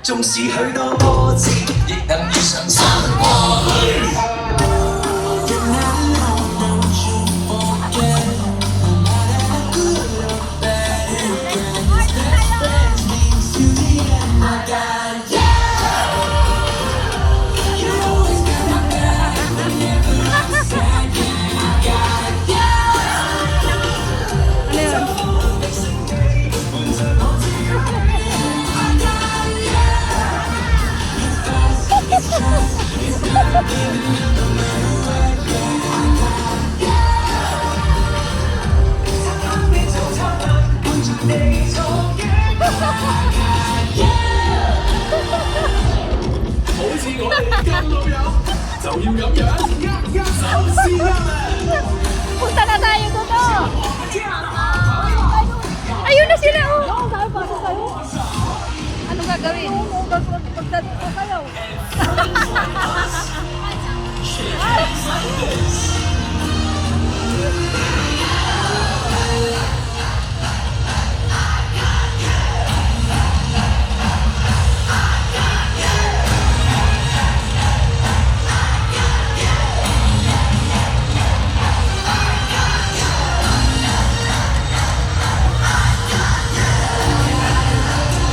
縱是許多波折，亦能遇上撐過去。Punta na tayo dito. Ayun na sila, oh. Anong gagawin? Pagdating ko kayo.